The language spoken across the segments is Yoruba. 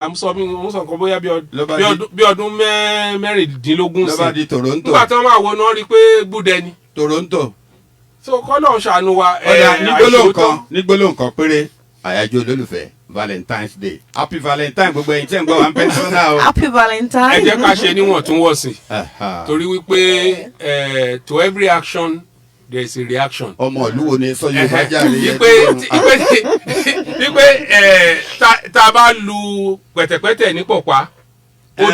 sọ nǹkan bóyá bí ọdún mẹ́rìndínlógún sí. lọ́ba di Toronto. nígbà tí wọ́n máa wo náà rí i pé gbúdẹ ni. Toronto. so kọ́lọ̀ ṣàánú wa. ọ̀dà nígbólóhùn kan péré àyájọ́ olólùfẹ́ Valentine's Day. Happy Valentine gbogbo ẹ̀yin tẹ́ ń gbọ́ wa ń pẹ́ńsọ́nà o. Happy Valentine. ẹ jẹ́ ká ṣe níwọ̀ntúnwọ̀nsì. torí wípé to every action there is a reaction. ọmọ ìlú wo ni sọyún bá jáde yẹn. ipe tá a bá lu pẹ̀tẹ̀pẹ̀tẹ̀ ní pọ̀pá ó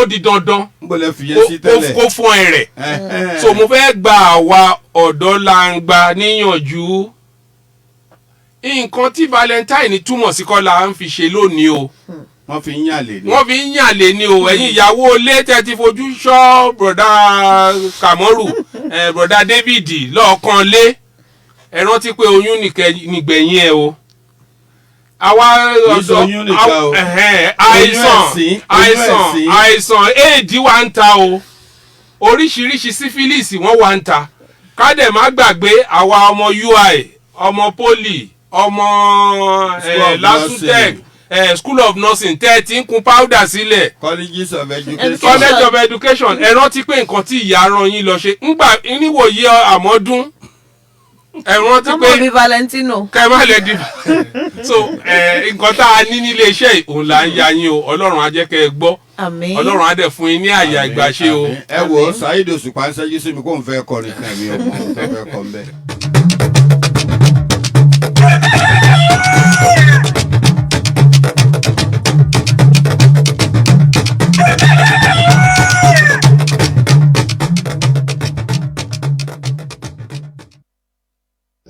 di dandan kó fún ẹ rẹ̀. so mo fẹ́ gba àwa ọ̀dọ́ langba níyànjú nǹkan tí Valentine túmọ̀ sí kọ́ la ń fi ṣe lónìí o. wọ́n fi ń yàlè ni. wọ́n fi ń yàlè ni o. ẹ̀yin ìyàwó ilé tẹ́ ti fojú ṣọ́ broda Kamoru broda David lọ́ọ̀kan lé ẹ rántí pé oyún nìgbẹ̀yìn ẹ o. àwa àìsàn éèdì wa ń ta o oríṣiríṣi sífílìsì wọ́n wà ń ta ká dẹ̀ má gbàgbé àwa ọmọ UI ọmọ poli ọmọ LASUTECH school of nursing tẹ́ ti ń kun powder sílẹ̀. colleges of education. college of education ẹ rántí pé nǹkan tí ìyá ran yín lọ ṣe ńgbà níwòye àmọ́dún ẹ rántí pé ọmọ bíi Valentino. kẹ má lè di so nǹkan tá a ní nílé iṣẹ́ òun là ń ya yín o Ọlọ́run á jẹ́ kẹ́ ẹ gbọ́ Ọlọ́run á dẹ̀ fún yín ní àyè ìgbàṣe o. ẹ wo Saheed Òṣùpá ń ṣẹ́jú sí mi kó n fẹ́ kọrin kan mi ọmọ tó fẹ́ kọ mbẹ́.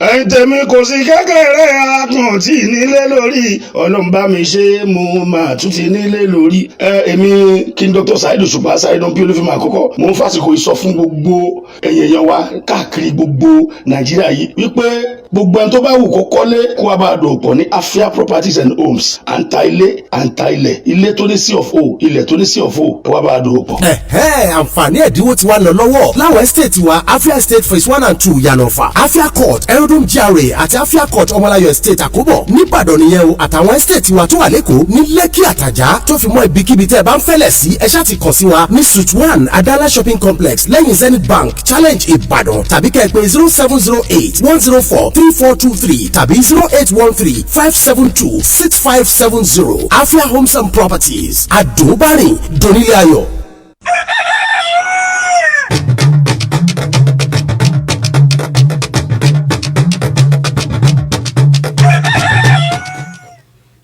ẹ̀yin tèmi kò sí kékeré akàn tí nílé lórí ọlọ́mbà mi ṣe mo máa tún ti nílé lórí. èmi kí n Dr. Saheed Òṣùpá Saheed Òṣùpá olúfimọ àkọ́kọ́ mo ń fàsìkò ìsọ fún gbogbo ẹ̀yin èèyàn wa káàkiri gbogbo Nàìjíríà yìí wípé gbogbo ẹni tó bá wù kó kọ́lé kó wá bá a dòwò pọ̀ ní Afia Properties and Homes à ń ta ilé à ń ta ilẹ̀ ilé tó ní sí of o ilẹ̀ tó ní sí of o ẹ wá bá a dòwò pọ̀. àǹfààní ẹ̀dínwó ti wá lọ lọ́wọ́ láwọn estate wa Afia Estate phase 1 and 2 Yànàfà Afia Court Erodom GRA àti Afia Court Ọmọláyọ̀ Estate Àkóbọ̀ nìbàdàn nìyẹn o àtàwọn estate wa tó wà lẹ́kọ̀ọ́ ní Lẹ́kì Àtàjà tó fi mọ́ ibikíbi tẹ́ ẹ bá ń fẹ́lẹ̀ sí ẹ ṣáà ti kàn sí wa ní Suite 1 Adala Shopping Complex lẹ́yìn Zenith Bank Challenge Ìbàdàn tàbí kẹ́ ẹ pè 0708-104-3423 tàbí 0813-572-6570 Afia Homes and Properties àdùnbárìn donílé ayọ̀.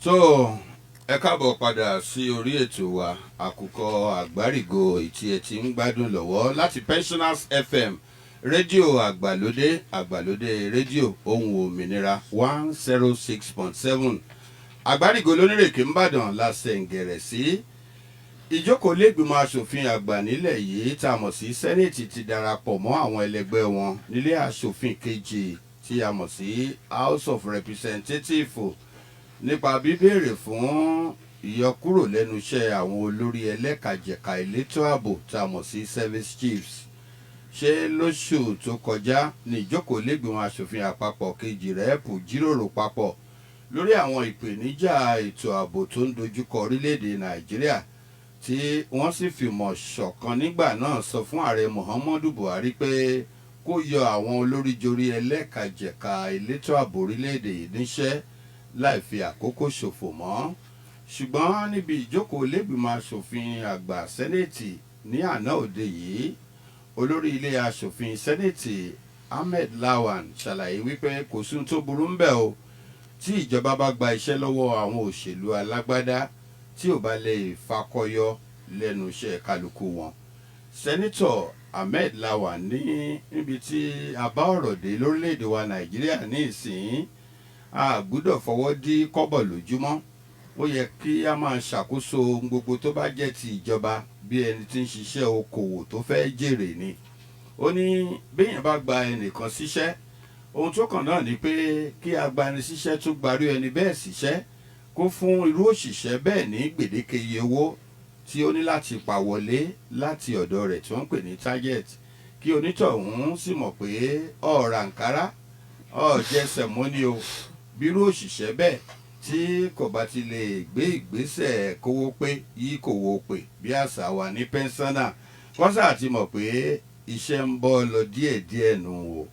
so ẹ káàbọ̀ padà sí orí ètò wa àkùkọ àgbárígo ìtì ẹ̀ tí ń gbádùn lọ́wọ́ láti Pensioners FM rédíò àgbàlódé rédíò ohùn òmìnira 106.7 àgbárígo lónírèké ńbàdàn lásẹ̀ ń gẹ̀rẹ̀ sí ìjókòó lẹ́gbìmọ̀ asòfin àgbà nílẹ̀ yìí tá a mọ̀ sí sẹ́nẹ̀tì ti darapọ̀ mọ́ àwọn ẹlẹgbẹ́ wọn nílé asòfin kejì tí a mọ̀ sí House of Representatives nípa bíbéèrè fún ìyọkúrò lẹ́nu iṣẹ́ àwọn olórí ẹlẹ́kajẹ̀ka elétò ààbò tá a mọ̀ sí service chiefs. ṣé lóṣù tó kọjá ní ìjókòó lẹ́gbìmọ̀ asòfin àpapọ̀ kejì rẹ́ẹ̀pù jíròrò papọ̀ lórí àwọn ìpèníjà ètò ààbò tó ń dojúkọ orílẹ̀-èdè Nàìjíríà tí wọ́n sì fìmọ̀ ṣọ̀kan nígbà náà sọ fún ààrẹ Muhammadu Buhari pé kó yọ àwọn olóríjorí ẹlẹ́kajẹ̀ka elétò ààbò orílẹ̀-èdè yìí níṣẹ́ láì fi àkókò ṣòfò mọ́. ṣùgbọ́n níbi ìjókòó lẹ́gbìmọ̀ asòfin àgbà sẹ́nẹ̀tì ní àná òde yìí olórí ilé asòfin sẹ́nẹ̀tì Ahmed Lawan ṣàlàyé wípé kò sí ohun tó burú ń bẹ̀ o tí ìjọba bá gba iṣẹ́ lọ́wọ́ àwọn òṣèlú alágbádá tí ò bá lè fakọyọ lẹ́nu iṣẹ́ kálukú wọn. sẹ́nitọ̀ Ahmed Lawan ní níbi tí a bá ọ̀rọ̀ dé lórílẹ̀‐èdè wa Nàìjíríà ní ìsìn a gbọ́dọ̀ fọwọ́ dí kọ́bọ̀ lójúmọ́ ó yẹ kí a máa ṣàkóso gbogbo tó bá jẹ́ ti ìjọba bí ẹni tí ń ṣiṣẹ́ okòwò tó fẹ́ jèrè ni. ó ní béèyàn bá gba ẹnìkan síṣẹ́ ohun tó kàn náà ni pé kí agbanisíṣẹ́ tún gbarú ẹni bẹ́ẹ̀ síṣẹ́ kó fún irú òṣìṣẹ́ bẹ́ẹ̀ ní gbèdéke iye owó tí ó ní láti pa wọlé láti ọ̀dọ̀ rẹ̀ tí wọ́n ń pè ní target kí onítọ̀hún sì mọ̀ pé ọ̀rà Àǹkárá ọ̀jẹsẹ̀ mọ́ni o bírú òṣìṣẹ́ bẹ́ẹ̀ tí kò bá ti lè gbé ìgbésẹ̀ kówó pé yí kò wo pè bí àṣà wà ní pẹ́ńsánà kọ́sà àti mọ̀ pé iṣẹ́ ń bọ́ lọ díẹ̀díẹ̀ nù o.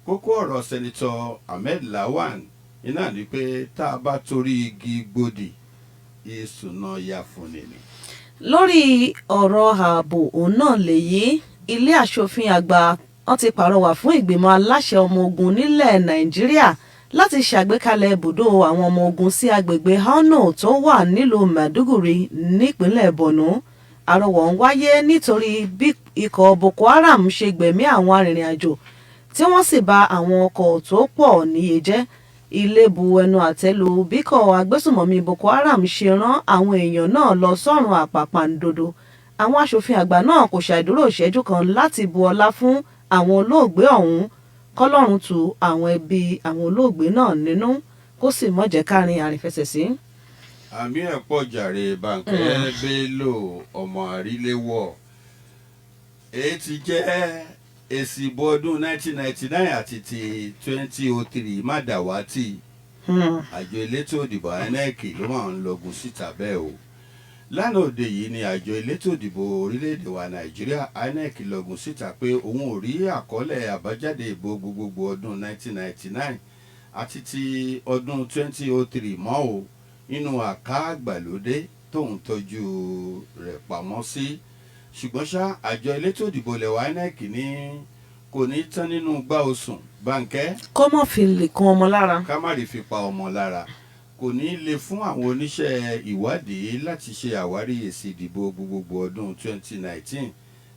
kókó ọ̀rọ̀ sẹ́nitọ́ Ahmed Lawan iná ni pé tá a bá torí igi gbòdì ìsúná yà fún ni. lórí ọ̀rọ̀ ààbò òun náà lèyí ilé aṣòfin àgbà wọ́n ti pàrọwà fún ìgbìmọ̀ aláṣẹ ọmọ ogun nílẹ̀ Nàìjíríà láti ṣàgbékalẹ̀ ibùdó àwọn ọmọ ogun sí agbègbè Hano tó wà nílùú Maiduguri nípínlẹ̀ Borno. àrọwọ̀ ń wáyé nítorí bí ikọ̀ Boko Haram ṣe gbẹ̀mí àwọn arìnrìn-àjò tí wọ́n sì bà àwọn ọkọ̀ tó pọ̀ níye jẹ́. ilé bu ẹnu àtẹ́lu bíkọ̀ agbésùmọ̀mí Boko Haram ṣe rán àwọn èèyàn náà lọ sọ́run àpàpàǹdodo. àwọn aṣòfin àgbà náà kò ṣàìdúró ìṣẹ́jú kan láti bu ọlá fún àwọn olóògbé ọ̀hún kọ́lọ́run tu àwọn ẹbí àwọn olóògbé náà nínú kó sì má jẹ́ kárin àrìnfẹsẹ̀ sí. àmì ẹ̀ pọ̀ jàre Bánkẹ́ Bello ọmọ àríléwọ̀ èyí ti jẹ́ èsì ìbò ọdún 1999 àti ti 2003 má dàwátì àjọ elétò ìdìbò INEC ló máa ń lọgun síta bẹ́ẹ̀ o. lánàá òde yìí ni àjọ elétò ìdìbò orílẹ̀-èdè wa Nàìjíríà INEC lọgun síta pé òun ò rí àkọọ́lẹ̀ àbájáde ìbò gbogbogbò ọdún 1999 àti ti ọdún 2003 mọ́ o nínú àká àgbàlódé tóun tọ́jú rẹ̀ pamọ́ sí. ṣùgbọ́n ṣá àjọ elétò ìdìbò lẹ̀wà INEC ní kò ní tán nínú gbá osùn Bánkẹ́. kó mọ̀ fi lè kan ọmọ lára. ká má rí fi pa ọmọ lára kò ní le fún àwọn oníṣẹ́ ìwádìí láti ṣe àwárí èsì ìdìbò gbogbogbò ọdún 2019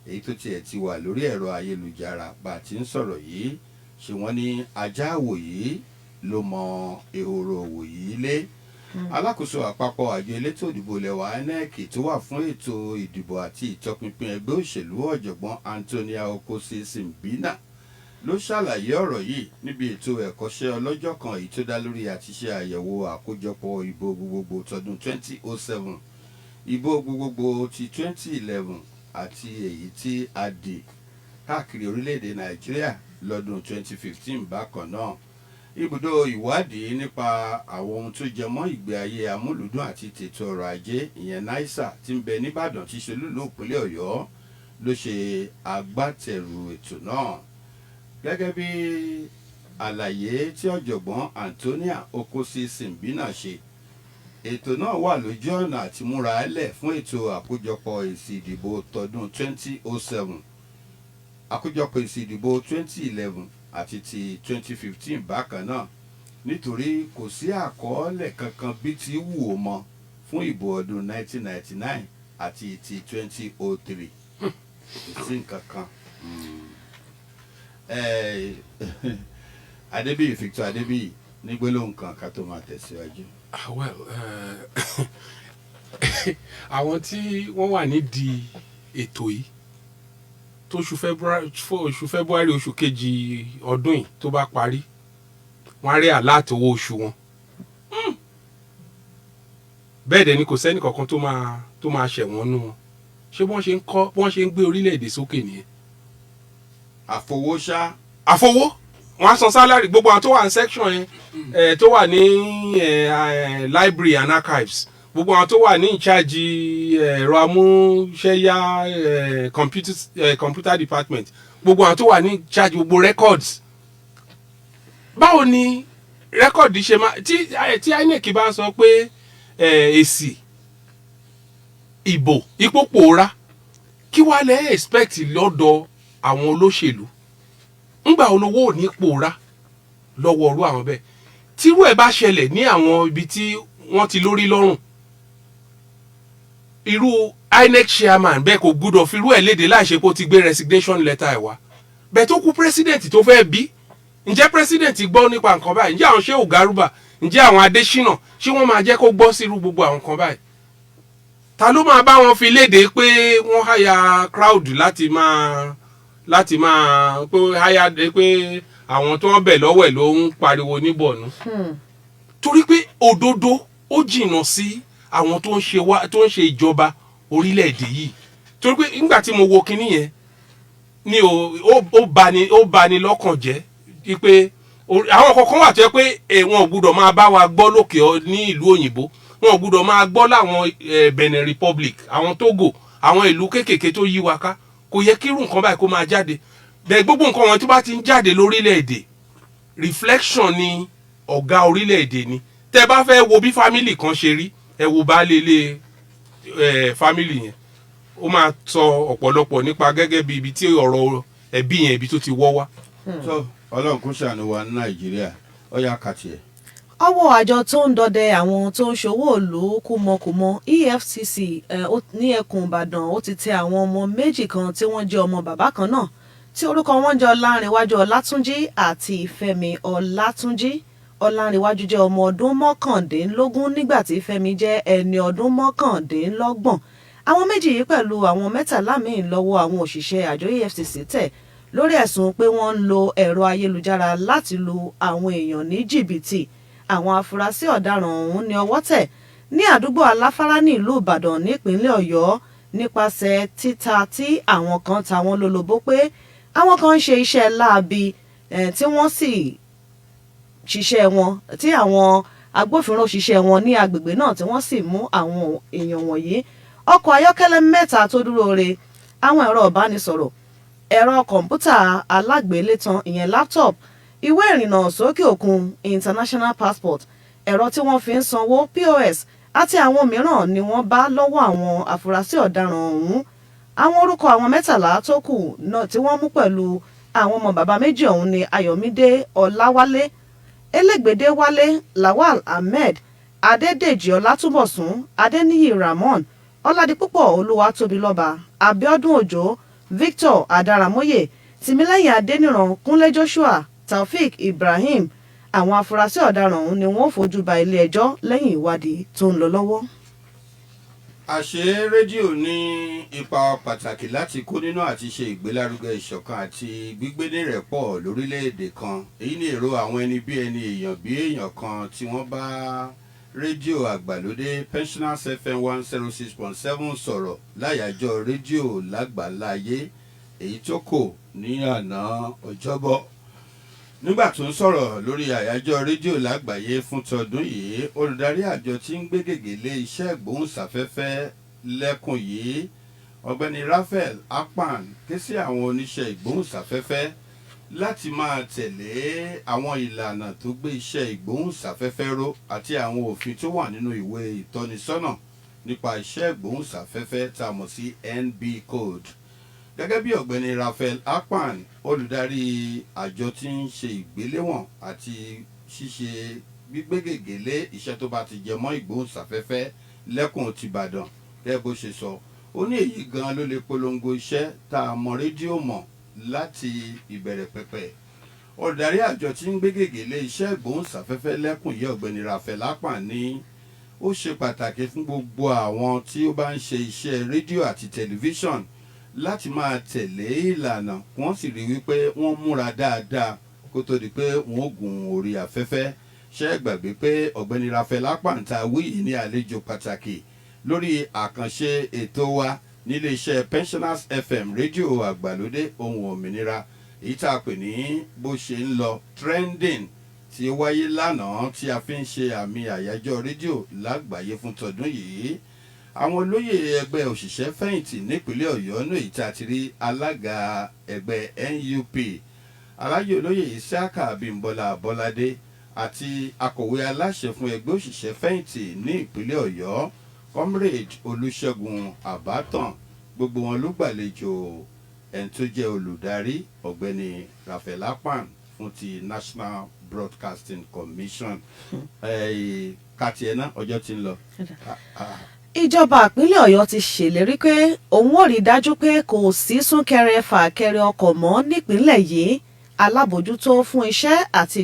èyí tó tiẹ̀ ti wà lórí ẹ̀rọ ayélujára bá a ti ń sọ̀rọ̀ yìí. ṣé wọ́n ní ajá àwòyí ló mọ ehoro òwòyí lé. alákòóso àpapọ̀ àjọ elétò ìdìbò lẹ̀wà INEC tó wà fún ètò ìdìbò àti ìtọpinpin ẹgbẹ́ òṣèlú ọ̀jọ̀gbọ́n Antonia Okosi Simbina ló ṣàlàyé ọ̀rọ̀ yìí níbi ètò ẹ̀kọ́ṣẹ́ ọlọ́jọ́ kan èyí tó dá lórí àtiṣe àyẹ̀wò àkójọpọ̀ ìbò gbogbogbò tọdún 2007 ìbò gbogbogbò ti 2011 àti èyí tí a dì káàkiri orílẹ̀-èdè Nàìjíríà lọ́dún 2015 bákan náà. ibùdó ìwádìí nípa àwọn ohun tó jẹ mọ́ ìgbé ayé amúlùdún àti tètò ọrọ̀ ajé ìyẹn NISA tí ń bẹ nìbàdàn tí ṣolúlú ìpínlẹ̀ Ọ̀yọ́ ló ṣe agbátẹrù ètò náà. gẹ́gẹ́ bí àlàyé tí ọ̀jọ̀gbọ́n Antonia Okosi Simbina ṣe ètò náà wà lójú ọ̀nà àti múra ẹlẹ̀ fún ètò àkójọpọ̀ èsì ìdìbò tọdún 2007 àkójọpọ̀ èsì ìdìbò 2011 àti ti 2015 bákan náà nítorí kò sí àkọọ́lẹ̀ kankan bí ti wù ó mọ fún ìbò ọdún 1999 àti ti 2003 kò sí nǹkan kan. Adébíyì Victor Adébíyì ní gbólóhùn kan ká tó máa tẹ̀síwájú. àwọn tí wọ́n wà nídìí ètò yìí tó oṣù February oṣù kejì ọdún yìí tó bá parí wọ́n á rí àláàtì owó oṣù wọn. bẹ́ẹ̀ dẹ̀ ni kò sẹ́ni kankan tó máa ṣẹ̀wọ̀n nú wọn. ṣé wọ́n ṣe ń gbé orílẹ̀-èdè sókè nìyẹn. àfowó wọ́n á san sálárì gbogbo àwọn tó wà ní section yẹn tó wà ní library and archives gbogbo àwọn tó wà ní ìcháàjì ẹ̀rọ amúṣẹ́yá computer department gbogbo àwọn tó wà ní ìcháàjì gbogbo records. báwo ni record ṣe máa tí INEC bá sọ pé èsì ìbò ipò pòórá kí wàá lè expect lọ́dọ̀ àwọn olóṣèlú ńgbà olówó ò ní pòórá lọ́wọ́ ọ̀rú àwọn bẹ́ẹ̀ tírú ẹ̀ bá ṣẹlẹ̀ ní àwọn ibi tí wọ́n ti lórí lọ́rùn irú INEC chairman bẹ́ẹ̀ kò gbúdọ̀ fi irú ẹ̀ léde láìṣe pé ó ti gbé resignation letter ẹ̀ wá bẹ́ẹ̀ tó kú president tó fẹ́ bí ǹjẹ́ president gbọ́ nípa nǹkan báyìí ǹjẹ́ àwọn Shehu Garuba ǹjẹ́ àwọn Adésínà ṣé wọ́n máa jẹ́ kó gbọ́ sírú gbogbo àwọn nǹkan báyìí ta ló máa bá wọn fi léde pé wọ́n háyà crowd láti máa pé háyà dé pé àwọn tó ń bẹ̀ lọ́wọ́ ẹ̀ ló ń pariwo ní Borno torí pé òdodo ó jìnnà sí àwọn tó ń ṣe ìjọba orílẹ̀-èdè yìí torí pé nígbà tí mo wo kinní yẹn ni ó bani lọ́kàn jẹ́ pé àwọn kọ̀ọ̀kan wà tó yẹ pé wọn ò gbúdọ̀ máa bá wa gbọ́ lókè ní ìlú òyìnbó, wọn ò gbúdọ̀ máa gbọ́ láwọn Benin Republic, àwọn Togo, àwọn ìlú kéékèèké tó yí wa ká. Kò yẹ kí irú nǹkan báyìí kó máa jáde. Bẹ́ẹ̀ gbogbo nǹkan wọn tó bá ti ń jáde lórílẹ̀‐èdè reflection ni ọ̀gá orílẹ̀‐èdè ni. Tẹ́ bá fẹ́ wo bí family kan ṣe rí, ẹ wo baálé ilé family yẹn, ó máa sọ ọ̀pọ̀lọpọ̀ nípa gẹ́gẹ́ bí ibi tí ọ̀rọ̀ ẹbí yẹn ibi tó ti wọ́ wá. So Ọlọ́run kò ṣàánú wa ní Nàìjíríà, ó yá kàtì ẹ̀. ọwọ́ àjọ tó ń dọdẹ àwọn tó ń ṣòwò ìlú kúmọkùmọ EFCC ní ẹkùn Ìbàdàn ó ti tẹ àwọn ọmọ méjì kan tí wọ́n jẹ́ ọmọ bàbá kan náà tí orúkọ wọn jẹ́ Ọlárìnwájú Ọlátúnjí àti Fẹ́mi Ọlátúnjí. Ọlárìnwájú jẹ́ ọmọ ọdún mọ́kàndínlógún nígbà tí Fẹ́mi jẹ́ ẹni ọdún mọ́kàndínlọ́gbọ̀n. àwọn méjì yìí pẹ̀lú àwọn mẹ́tàlá míì lọ́wọ́ àwọn òṣìṣẹ́ àjọ EFCC tẹ̀ lórí ẹ̀sùn pé wọ́n ń lo ẹ̀rọ ayélujára láti lu àwọn èèyàn ní jìbìtì. àwọn afurasí ọ̀daràn ọ̀hún ní ọwọ́ tẹ̀ ní àdúgbò Aláfárá ní ìlú Ìbàdàn nípínlẹ̀ Ọ̀yọ́ nípasẹ̀ títa tí àwọn kan ta wọ́n lólobó pé àwọn kan ń ṣe iṣẹ́ láabi tí wọ́n sì ṣiṣẹ́ wọn tí àwọn agbófinró ṣiṣẹ́ wọn ní agbègbè náà tí wọ́n sì mú àwọn èèyàn wọ̀nyí. ọkọ̀ ayọ́kẹ́lẹ́ 3 tó dúró re, àwọn ẹ̀rọ ìbánisọ̀rọ̀, ẹ̀rọ kọ̀ǹpútà alágbélétan ìyẹn laptop, ìwé ìrìnnà sókè òkun international passport, ẹ̀rọ tí wọ́n fi ń sanwó POS àti àwọn mìíràn ni wọ́n bá lọ́wọ́ àwọn afurasí ọ̀daràn ọ̀hún. àwọn orúkọ àwọn mẹ́tàlá tó kù náà tí wọ́n mú pẹ̀lú àwọn ọmọ bàbá méjì ọ̀hún ni Ayọ̀mídé Ọláwálé, Elégbèdé Wálé, Lawal Ahmed, Adédèjì Ọlátúbọ̀sún, Adéníyì Ramon, Ọládipúpọ̀ Olúwatóbilọ́ba, Abíọ́dún Òjó, Victor Adaramoye, Tìmílẹ́yìn Adéníran, Kúnlé Joshua, Taofik Ibrahim. àwọn afurasí ọ̀daràn ọ̀hún ni wọ́n fojú ba ilé ẹjọ́ lẹ́yìn ìwádìí tó ń lọ lọ́wọ́. àṣé rédíò ní ipa pàtàkì láti kó nínú àti ṣe ìgbélárugẹ ìṣọ̀kan àti gbígbé nírẹ̀pọ̀ lórílẹ̀‐èdè kan. èyí ni èrò àwọn ẹni bí ẹni èèyàn bí èèyàn kan tí wọ́n bá rédíò àgbàlódé Pensioners FM 106.7 sọ̀rọ̀ láyàjọ́ rédíò lágbàláyé èyí tó kò ní àná ọjọ́bọ̀. nígbà tó ń sọ̀rọ̀ lórí àyájọ́ rédíò lágbàáyé fún tọdún yìí, olùdarí àjọ tí ń gbé gègé lé iṣẹ́ ìgbóhùnsáfẹ́fẹ́ lẹ́kùn yìí ọ̀gbẹ́ni Raphael Akpan ké sí àwọn oníṣẹ́ ìgbóhùnsáfẹ́fẹ́ láti máa tẹ̀lé àwọn ìlànà tó gbé iṣẹ́ ìgbóhùnsáfẹ́fẹ́ ró àti àwọn òfin tó wà nínú ìwé ìtọ́nisọ́nà nípa iṣẹ́ ìgbóhùnsáfẹ́fẹ́ tá a mọ̀ sí NB Code. gẹ́gẹ́ bí ọ̀gbẹ́ni Raphael Akpan, olùdarí àjọ tí ń ṣe ìgbéléwọ̀n àti ṣíṣe gbígbé gègé lé iṣẹ́ tó bá ti jẹ mọ́ ìgbóhùnsáfẹ́fẹ́ lẹ́kùn tìbàdàn, gẹ́gẹ́ bó ṣe sọ, ó ní èyí gan ló lè polongo iṣẹ́ tá a mọ rédíò mọ̀ láti ìbẹ̀rẹ̀ pẹ̀pẹ̀. olùdarí àjọ tí ń gbé gègé lé iṣẹ́ ìgbóhùnsáfẹ́fẹ́ lẹ́kùn yìí ọ̀gbẹ́ni Raphael Akpan ní ó ṣe pàtàkì fún gbogbo àwọn tí ó bá ń ṣe iṣẹ́ rédíò àti tẹlifíṣọ̀n láti máa tẹ̀lé ìlànà, wọ́n sì rí wípé wọ́n múra dáadáa kó tó di pé wọ́n gùn orí afẹ́fẹ́. ṣé ẹ gbàgbé pé ọ̀gbẹ́ni Raphael Akpan tá a wí yìí ní àlejò pàtàkì lórí àkànṣe ètò wa nílé iṣẹ́ Pensioners FM rédíò àgbàlódé ohun òmìnira èyí tá a pè ní bó ṣe ń lọ trending tí ó wáyé lánàá tí a fi ń ṣe àmì àyájọ́ rédíò lágbàáyé fún tọdún yìí. àwọn olóyè ẹgbẹ́ òṣìṣẹ́ fẹ̀yìntì nípínlẹ̀ Ọ̀yọ́ ní èyí tá a ti rí alága ẹgbẹ́ NUP aláyè olóyè Isiaka Abímbọ́lá Abọ́ládé àti akọ̀wé aláṣẹ fún ẹgbẹ́ òṣìṣẹ́ fẹ̀yìntì ní ìpínlẹ̀ Ọ̀yọ́ Comrade Olúṣẹ́gun Àbátàn, gbogbo wọn ló gbàlejò ẹni tó jẹ́ olùdarí ọ̀gbẹ́ni Raphael Akpan fún ti National Broadcasting Commission. kàtiẹ̀ náà ọjọ́ ti ń lọ. ìjọba ìpínlẹ̀ Ọ̀yọ́ ti ṣèlérí pé òun ò rí dájú pé kò sí súnkẹrẹ fàkẹrẹ ọkọ̀ mọ́ nípínlẹ̀ yìí. alábòjútó fún iṣẹ́ àti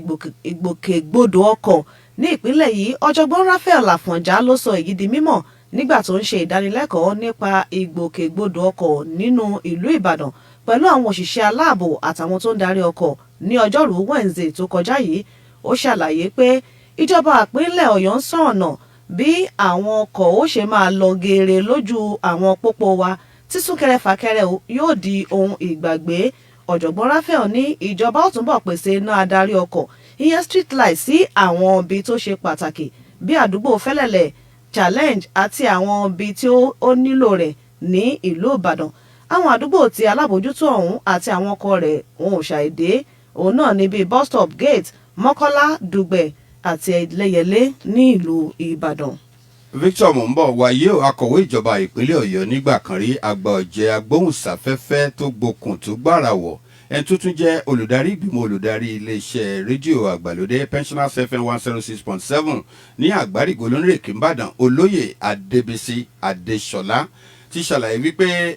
ìgbòkègbodò ọkọ̀ ní ìpínlẹ̀ yìí ọ̀jọ̀gbọ́n Raphael Àfọ̀njá ló sọ èyí di mímọ̀ nígbà tó ń ṣe ìdánilẹ́kọ̀ọ́ nípa ìgbòkègbodò ọkọ̀ nínú ìlú Ìbàdàn pẹ̀lú àwọn òṣìṣẹ́ aláàbò àtàwọn tó ń darí ọkọ̀ ní ọjọ́rú Wednesday tó kọjá yìí. ó ṣàlàyé pé ìjọba ìpínlẹ̀ Ọ̀yọ́ ń ṣọ̀nà bí àwọn ọkọ̀ ó ṣe máa lọ geere lójú àwọn pópó wa tí súnkẹrẹ fàkẹrẹ yóò di ohun ìgbàgbé. ọ̀jọ̀gbọ́n Raphael ní ìjọba ó túnbọ̀ pèsè iná adarí ọkọ̀ ìyẹn street light sí àwọn ibi tó ṣe pàtàkì bí àdúgbò Fẹ́lẹ́lẹ̀, Challenge àti àwọn ibi tí ó nílò rẹ̀ ní ìlú Ìbàdàn. Àwọn àdúgbò tí alábòójútó ọ̀hún àti àwọn ọkọ rẹ̀ wọn ò ṣàìdé òun náà ní bíi bus stop Gate, Mọ́kọ́lá, Dùgbẹ̀ àti Ẹlẹ́yẹlé ní ìlú Ìbàdàn. Victor Mumbo wáyé akọ̀wé ìjọba ìpínlẹ̀ Ọ̀yọ́ nígbà kan rí, àgbà ọ̀jẹ̀ agbóhùnsáfẹ́fẹ́ tó gbókùn tó gbára wọ̀, ẹni tó tún jẹ́ olùdarí ìgbìmọ̀ olùdarí iléeṣẹ́ rédíò àgbàlódé Pensioners FM 106.7 ní Àgbárígò lónìrèké Ìbàdàn, olóyè Adébísí Adéṣọlá ti ṣàlàyé wípé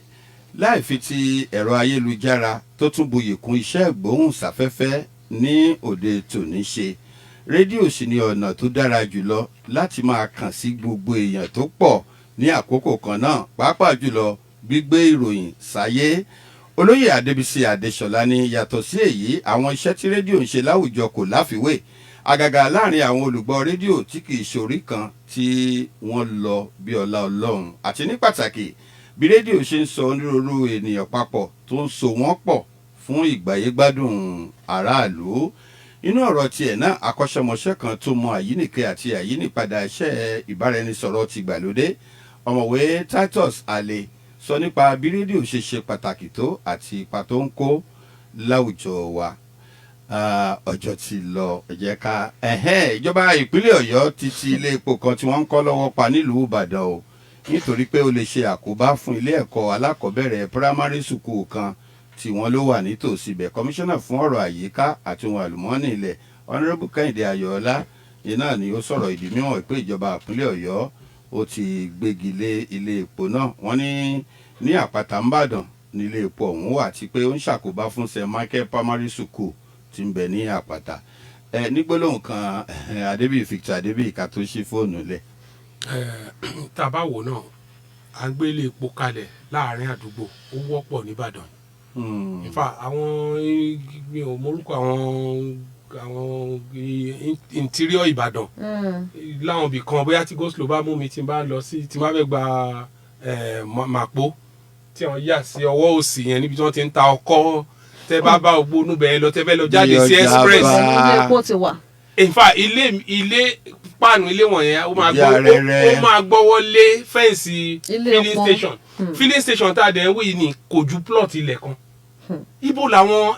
láì fi ti ẹ̀rọ ayélujára tó tún buyì kún iṣẹ́ ìgbóhùnsáfẹ́fẹ́ ní òde tòní ṣe, rédíò sì ni ọ̀nà tó dára jùlọ láti máa kàn sí gbogbo èèyàn tó pọ̀ ní àkókò kan náà, pàápàá jùlọ gbígbé ìròyìn sáyé. Olóyè Adébísí Adéṣọlá ní yàtọ̀ sí èyí, àwọn iṣẹ́ tí rédíò ń ṣe láwùjọ kò láfiwé, àgàgà láàrin àwọn olùgbọ́ rédíò tí kì í ṣorí kan tí wọ́n lọ bí ọlá Ọlọ́run, àti ní pàtàkì bí rédíò ṣe ń sọ onírúurú ènìyàn papọ̀ tó ń so wọ́n pọ̀ fún ìgbáyégbádùn aráàlú. Inú ọ̀rọ̀ tiẹ̀ náà, akọ́ṣẹ́mọṣẹ́ kan tó mọ àyíníke àti àyínípadà iṣẹ́ ìbáraẹnisọ̀rọ̀ ti gbàlódé, ọ̀mọ̀wé Titus Ale sọ nípa bí rédíò ṣe ṣe pàtàkì tó àti ipa tó ń kó láwùjọ wa. Ọjọ́ ti lọ, ẹ jẹ́ ká ìjọba ìpínlẹ̀ Ọ̀yọ́ ti ilé epo kan tí wọ́n ń kọ́ lọ́wọ́ pa nílùú Ìbàdàn o, nítorí pé ó lè ṣe àkóbá fún ilé ẹ̀kọ́ alákọ̀ọ́bẹ̀rẹ̀ primary school kan tí wọ́n ló wà nítòsí ibẹ̀. Kọmíṣánná fún ọ̀rọ̀ àyíká àti ohun àlùmọ́ọ́nì ilẹ̀ Honourable Kẹ́hìndé Ayọ̀ọ́lá yìí náà ni ó sọ̀rọ̀ ìdí mímọ̀ pé ìjọba ìpínlẹ̀ Ọ̀yọ́ ó ti gbégi lé ilé epo náà. Wọ́n ní Àpáta Ìbàdàn ní ilé epo ọ̀hún wà, àti pé ó ń ṣàkóbá fún St Michael primary school tí ń bẹ ní Àpáta. Nígbólóhùn kan Adébíyì Victor Adébíyì ká tó ṣí fóònù lẹ̀. Tá a bá wò náà, à ń gbé ilé epo kalẹ̀ láàrin àdúgbò, ó wọ́pọ̀ nìbàdàn. In fact, àwọn mi ò mórúkọ àwọn interior Ìbàdàn láwọn ibì kan, bóyá tí goslow bá mú mi tí n bá lọ sí tí n bá fẹ́ gba Màpó tí wọ́n yà sí ọwọ́ òsì yẹn níbi tí wọ́n ti ń ta ọkọ́, tẹ́ bá ògbónú bẹ́ẹ̀ lọ tẹ́ fẹ́ lọ jáde sí express. Ilé epo ti wà. In fact, ilé páànù ilé wọ̀nyẹn ó máa gbọ́wọ́ lé fẹ́ǹsì filling station. Filling station tá a dẹ̀ ń wí ni kò ju plot ilẹ̀ kan. Ibo làwọn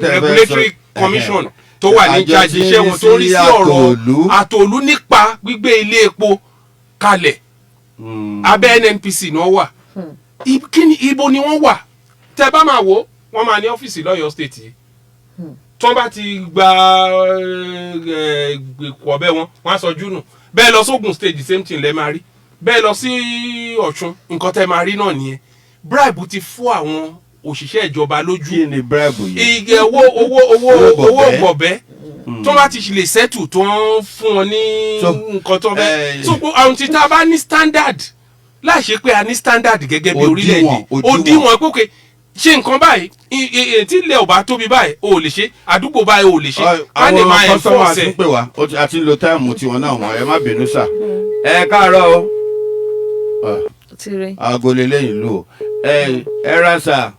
regulatory commission tó wà ní charge iṣẹ́ wọn tó rí sí ọ̀rọ̀ àtòlú nípa gbígbé ilé epo kalẹ̀ abẹ́ NNPC náà wà. Ibo ni wọ́n wà? Tẹ́ bá máa wò wọ́n máa ní ọ́fíìsì lọ́yọ̀ state yìí, tí wọ́n bá ti gba ọ̀bẹ wọn á sọ júnù. Bẹ́ẹ̀ lọ sógun state the same thing lẹ́ máa rí, bẹ́ẹ̀ lọ sí Ọ̀ṣun nǹkan tẹ́ máa rí náà nìyẹn. Bribe ti fún àwọn òṣìṣẹ́ ìjọba lójú. Kí ni bribe yìí? Ìgẹ̀ owó gbọ̀bẹ́ tó bá ti lè settle tó ń fún wọn ní nǹkan tó bẹ́ẹ̀. So àwọn tí tá a bá ní standard láì ṣe pé a ní standard gẹ́gẹ́ bí orílẹ̀-èdè òdiwọ̀n pókè ṣe nǹkan báyìí tí ilẹ̀ ò bá tóbi báyìí o ò lè ṣe, àdúgbò báyìí o ò lè ṣe. àwọn kọ́sọ́mà ti ń pè wá àti lo táìmù tiwọn náà wọ́n ẹ má bínú sà. Ẹ káàárọ̀ o aago lélẹ́yìn lò ẹ rà sà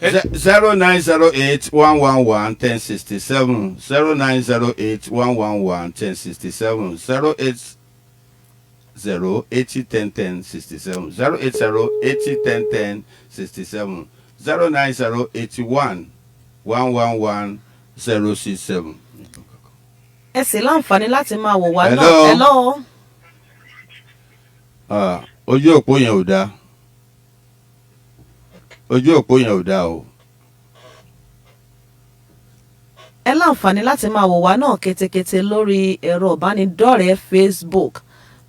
0908-111-1067 0908-111-1067 080-80-10-10-67 080-80-10-10-67 090-81-111-067. Ẹ sì láǹfààní láti máa wò wá náà. Hello. Ojú òpó yẹn ò dáa. Ojú òpó yẹn ò dáa o. Ẹ láǹfààní láti máa wò wá náà kétékété lórí ẹ̀rọ ìbánidọ́rẹ̀ẹ́ Facebook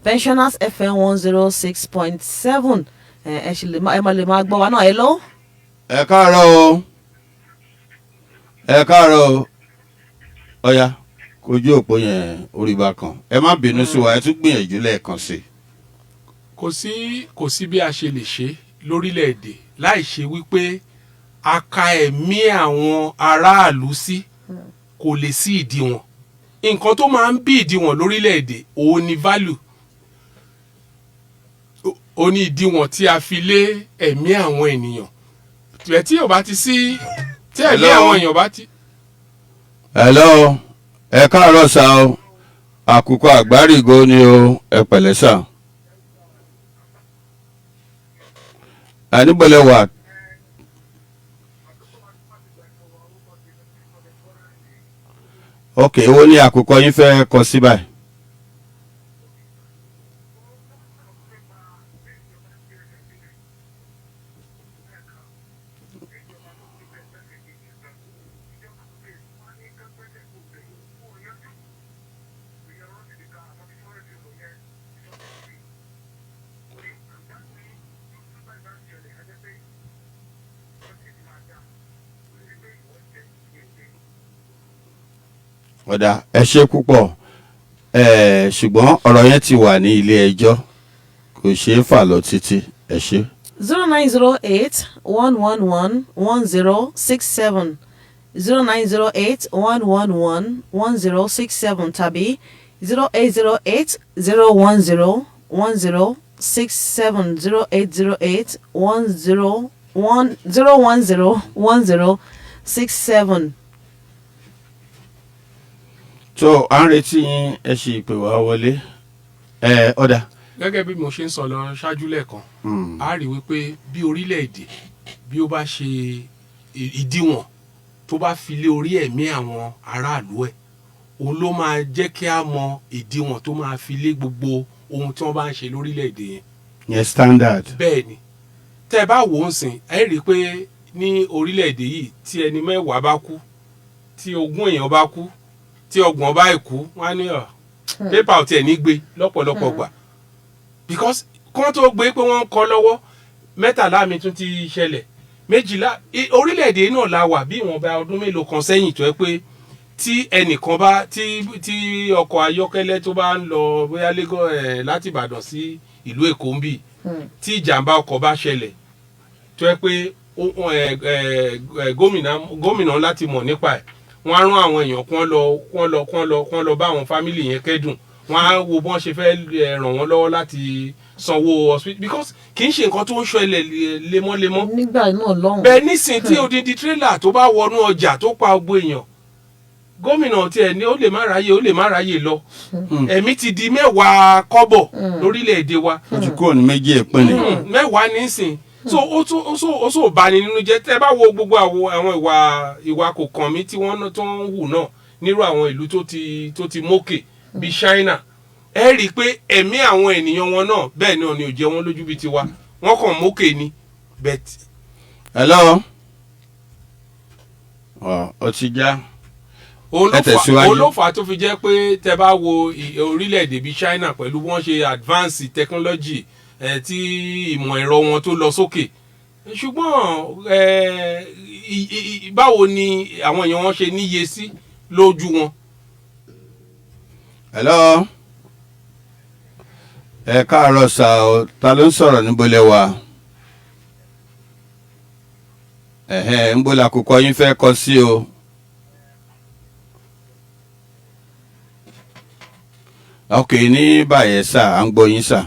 Pensioners FM 106.7. Ẹ máa lè máa gbọ́ wa náà. Hello. Ẹ káàárọ̀ o. Ẹ káàárọ̀ o. Ọ̀ya kojú òpó yẹn orí bá kan. Ẹ má bínú sí wa, ẹ tún gbìyànjú lẹ́ẹ̀kan sí. Kò sí bí a ṣe lè ṣe lórílẹ̀‐èdè láì ṣe wípé a ka ẹ̀mí àwọn aráàlú sí, kò lè sí ìdíwọ̀n. Nǹkan tó máa ń bí ìdíwọ̀n lórílẹ̀‐èdè òun ni value. ó ní ìdíwọ̀n tí a fi lé ẹ̀mí àwọn ènìyàn tí ò bá ti sí tí ẹ̀mí àwọn èèyàn bá ti. hello ẹ káàárọ̀ sá o àkùkọ àgbárígo ni o ẹ pẹ̀lẹ́ sá. àníbọ̀lẹ̀ wà. ok wo ni àkùkọ yín fẹ́ kọ sí báyìí. ọ̀dà ẹ ṣe púpọ̀ ṣùgbọ́n ọ̀rọ̀ yẹn ti wà ní ilé ẹjọ́ kò ṣeé fà lọ títí ẹ ṣe. 0908-111-1067 0908-111-1067 tàbí 0808-010-1067 0808-010-1067. tó à ń retí yín ẹ ṣe ìpè wá wọlé ọ̀dà. gẹ́gẹ́ bí mo ṣe ń sọ lọ ṣáájú lẹ́ẹ̀kan a rí wípé bí orílẹ̀-èdè bí ó bá ṣe ìdíwọ̀n tó bá fi lé orí ẹ̀mí àwọn aráàlú ẹ̀ òun ló máa jẹ́ kí a mọ ìdíwọ̀n tó máa fi lé gbogbo ohun tí wọ́n bá ń ṣe lórílẹ̀-èdè yẹn. yẹn standard. bẹ́ẹ̀ ni tẹ́ ẹ bá wò ó sìn ẹ rí i pé ní orílẹ̀-èdè yìí tí ẹni 10 bá kú tí 20 èèyàn bá kú tí 30 bá kú wọ́n á ní pépà ò tiẹ̀ ní gbé lọ́pọ̀lọpọ̀ gbà because kán tó gbé pé wọ́n ń kọ́ lọ́wọ́ 13 mi tún ti ṣẹlẹ̀ 12 orílẹ̀-èdè náà la wà bí ìwọ̀nba ọdún mélòó kan sẹ́yìn tó ẹ pé tí ẹnìkan bá tí ọkọ̀ ayọ́kẹ́lẹ́ tó bá ń lọ bóyá Lagos láti Ìbàdàn sí ìlú Èkó ń bì tí ìjàmbá ọkọ̀ bá ṣẹlẹ̀ tó ẹ pé gómìnà láti mọ̀ nípa ẹ̀ wọ́n á rán àwọn èèyàn kán lọ bá àwọn fámìlì yẹn kẹ́dùn wọ́n á wo bọ́n ṣe fẹ́ ràn wọ́n lọ́wọ́ láti sanwó hospital because kì í ṣe nǹkan tó ń ṣẹlẹ̀ lemọ́lemọ́. nígbà náà lọ́hùn. bẹ́ẹ̀ nísìnyí tí odidi tírélà tó bá wọnú ọjà tó pa gbogbo èèyàn gómìnà tiẹ̀ ní ó lè má ráyè lọ ẹ̀mí ti di 10 kọ́bọ̀ lórílẹ̀‐èdè wa. ó ti kúrò ní méjì ìpínlẹ̀. 10 nísìn so ó so bani nínú jẹ́ tẹ́ bá wo gbogbo àwọn ìwà kò kàn mí tí wọ́n tó ń hù náà nírú àwọn ìlú tó ti mókè bíi China ẹ rí i pé ẹ̀mí àwọn ènìyàn wọn náà bẹ́ẹ̀ náà ni ò jẹ́ wọn lójú bíi tiwa wọ́n kàn mókè ni bet. hello ó ti já ẹ tẹ̀síwájú. olófà tó fi jẹ́ pé tẹ́ bá wo orílẹ̀-èdè bíi China pẹ̀lú bí wọ́n ṣe advance technology tí ìmọ̀ ẹ̀rọ wọn tó lọ sókè ṣùgbọ́n báwo ni àwọn èèyàn wọn ṣe níye sí lójú wọn. hello ẹ káàárọ̀ sà o ta ló ń sọ̀rọ̀ níbo lẹ wà níbo làkùkọ yín fẹ́ kọ sí o. ok ní báyẹn sà à ń gbọ́ yín sà.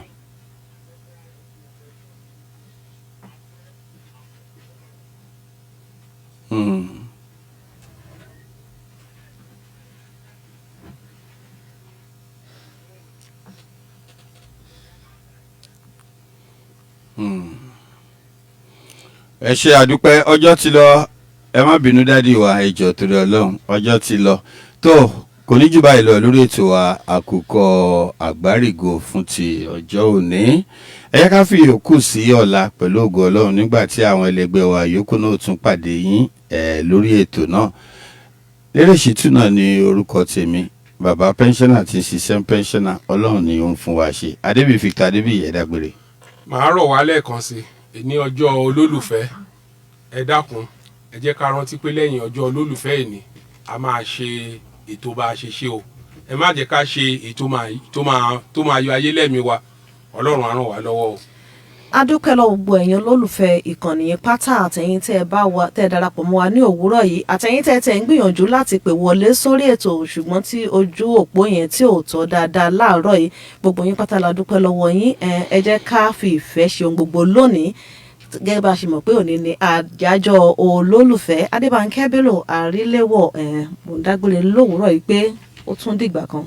ẹ ṣe àdúpẹ́ ọjọ́ ti lọ ẹ má bínú dádì wa ẹ jọ̀ọ́ torí Ọlọ́run ọjọ́ ti lọ tó kò ní jù báyìí lọ lórí ètò wa àkùkọ àgbárígo fún ti ọjọ́ òní ẹ yẹ ká fi yòókù sí ọ̀la pẹ̀lú ògo Ọlọ́run nígbà tí àwọn ẹlẹgbẹ́ wa yòókù náà tún pàdé yín lórí ètò náà Lérè Ṣítù náà ni orúkọ tèmi bàbá pẹ́ńsánà ti ń ṣiṣẹ́ pẹ́ńsánà Ọlọ́run ni ó ń fún wa ṣe Adébíyì Victor Adébíyì ẹ̀dágbére. màá rọ̀ wá lẹ́ẹ̀kan sí ní ọjọ́ olólùfẹ́ ẹ dákun ẹ jẹ́ ká rántí pé lẹ́yìn ọjọ́ olólùfẹ́ ìní a máa ṣe ètò bá a ṣe ṣe o ẹ má jẹ́ ká ṣe ètò tó máa yọ ayé lẹ́mìí wa Ọlọ́run á ràn wá lọ́wọ́ o. adúpẹ́ lọ gbogbo ẹ̀yin olólùfẹ́ ìkànnì yẹn pátá àtẹ̀yin tẹ́ ẹ bá wa tẹ́ ẹ darapọ̀ mọ́ wa ní òwúrọ̀ yìí àtẹ̀yin tẹ́ ẹ tẹ́ ń gbìyànjú láti pè wọlé sórí ètò ṣùgbọ́n tí ojú òpó yẹn tí ò tọ́ dáadáa láàárọ̀ yìí gbogbo yín pátá la dúpẹ́ lọ́wọ́ yín ẹ jẹ́ ká fi ìfẹ́ ṣe ohun gbogbo lónìí gẹ́gẹ́ bá a ṣe mọ̀ pé òní ni àjájọ́ olólùfẹ́ Adébánkẹ́ Bello Àríléwọ̀ mo dágbére lówùúrọ̀ yìí pé ó tún dìgbà kan.